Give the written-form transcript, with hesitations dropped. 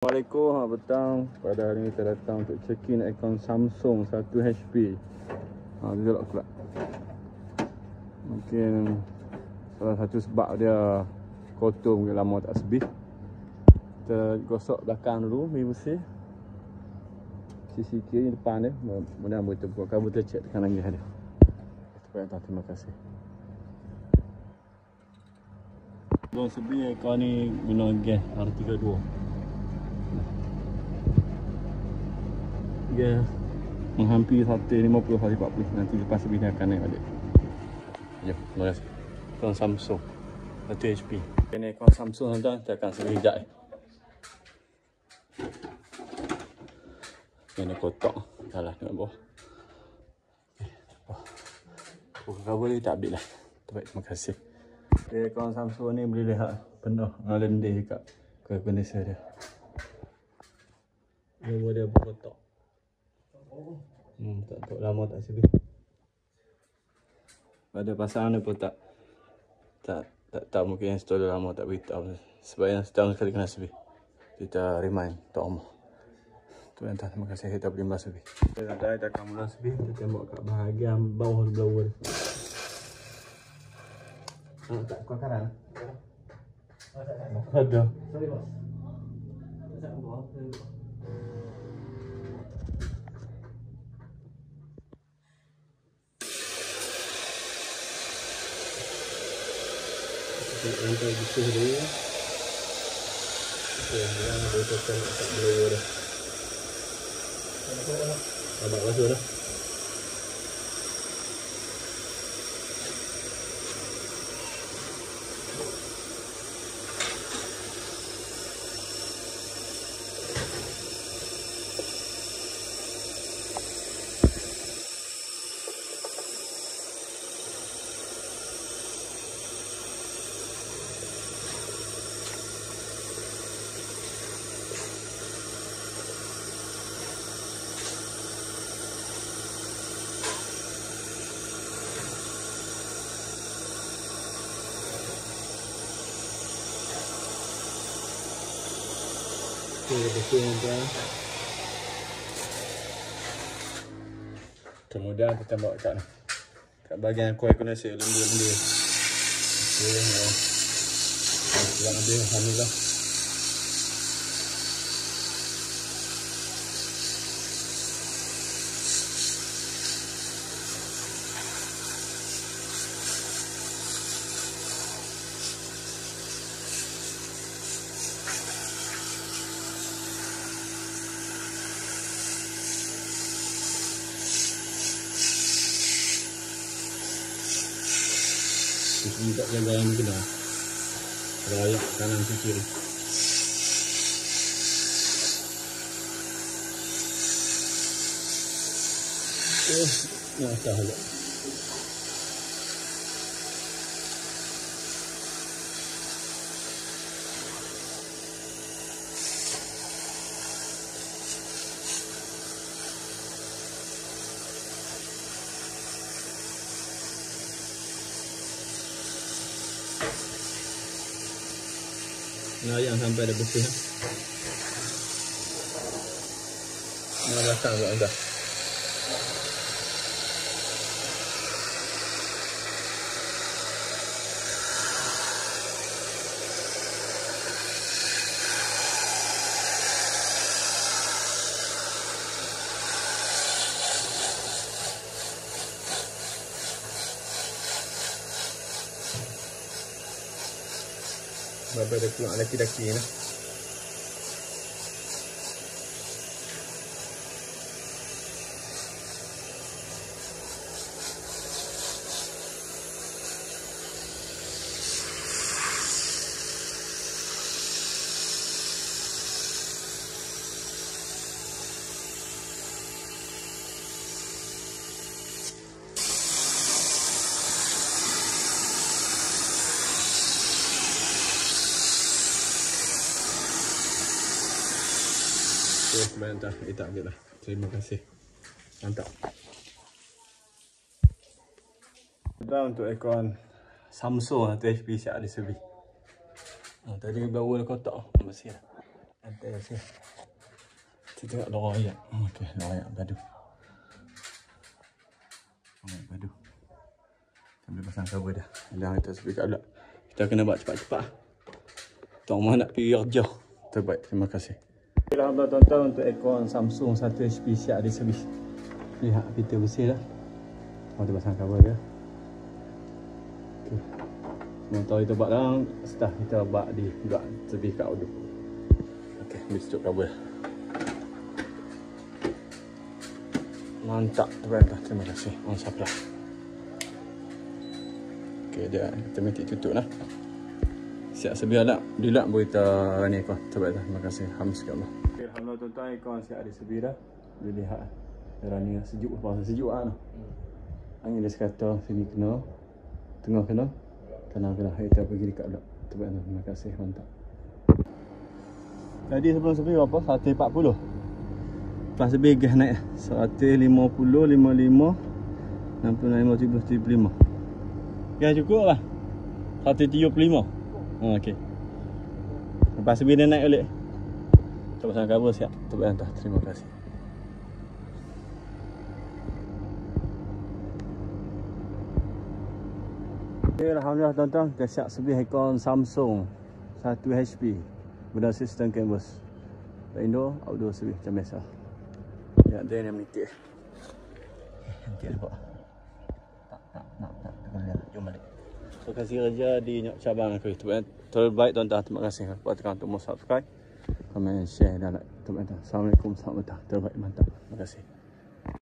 Assalamualaikum, selamat petang. Pada hari ini saya datang untuk check-in aircon Samsung 1 HP. Dia tak pula. Mungkin salah satu sebab dia kotor, mungkin lama tak sebis. Kita gosok belakang dulu, beri bersih. Sisi kiri depan dia, mudah-mudahan boleh terbuka. Kalau boleh check tekan lagi ada. Terima kasih. Sebelum sebi aircon ni guna gas R32. Dia menghampiri 150 140. Nanti lepas sebi dia akan naik balik. Ya, terima kasih. Aircon Samsung 1 HP. Ini aircon Samsung tuan-tuan, kita akan sebi sekejap. Ini kotak. Salah tengok bawah. Cover dia tak update lah. Terbaik, terima kasih. Aircon Samsung ni boleh lihat penuh lendir kat kondensor dia. Nombor dia berkotak. Tak lama tak sebis. Pada pasangan dia pun tak tahu, mungkin installer lama tak beritahu. Sebab yang setahun sekali kena sebis. Kita remind tak lama. Tuan-tuan, terima kasih. Kita boleh mula sebis. Kita akan mula sebis. Kita tembak kat bahagian bawah blower. Tak kau kanan. Ada. Sorry bos. Tak bawah. Untuk bersih dulu. Yang boleh tekan kat blower dah. Nampak basuh dah. Bersih tuan. Kemudian kita bawa kat bahagian kuai kondensor lendir-lendir. Sudah ada, alhamdulillah. Ini tak jaga yang kena. Rayak kanan ke kiri. Nak atas agak. Yang sampai dah bersih. Nak belakang juga dah. Berapa ada keluar laki-laki ni. Mantap, tak update lah. Terima kasih. Mantap. Untuk aircon Samsung 1 HP siap ada servis. Tadi blower kotak bersih dah. Ada sih. Kita tengok loyak. Okey, loyak padu. Loyak padu. Sambil pasang cover dah. Dah kita sepi kat belak. Kita kena buat cepat-cepat. Tak mahu nak pergi kerja. Terbaik, terima kasih. Alhamdulillah tuan-tuan, untuk aircon Samsung 1 HP siap di servis. Lihat pintu bersih dah. Kita pasang cover dia. Okey. Motor kita buat dalam, setelah kita buat servis kat outdoor. Okey, ambil tutup cover. Mantap tuan-tuan, terima kasih. On supply. Okey, dia automatik tutup lah. Siap sedia tak? Dilak boleh kita ni aircon. Terima kasih. Alhamdulillah. Okay, alhamdulillah tuan-tuan, aircon siap ada sedia dah. Boleh lihat running sejuk, pasal sejuk ah. Angin dia sekata sini kena, tengah kena, kanan kena. Kita pergi dekat belak. Terima kasih, mantap. Tadi sebelum sebi berapa? 140. Lepas sebi gas naik 150, 55, 65, 75. Gas cukup lah. 175. Okey. Lepas sebi dia naik balik. Kita pasang cover siap. Terima kasih. Okay, alhamdulillah tuan-tuan, kita siap sebi aircon Samsung 1 HP. Guna sistem canvas. Indoor, outdoor sebi macam biasa. Ya, dia yang menitik. Nanti nampak. Tak. Jom balik. Terima kasih kerja di cabang aku. Terbaik tuan-tuan. Terima kasih kepada tekan untuk subscribe, komen, share dan like. Assalamualaikum warahmatullahi wabarakatuh. Terbaik, mantap. Terima kasih.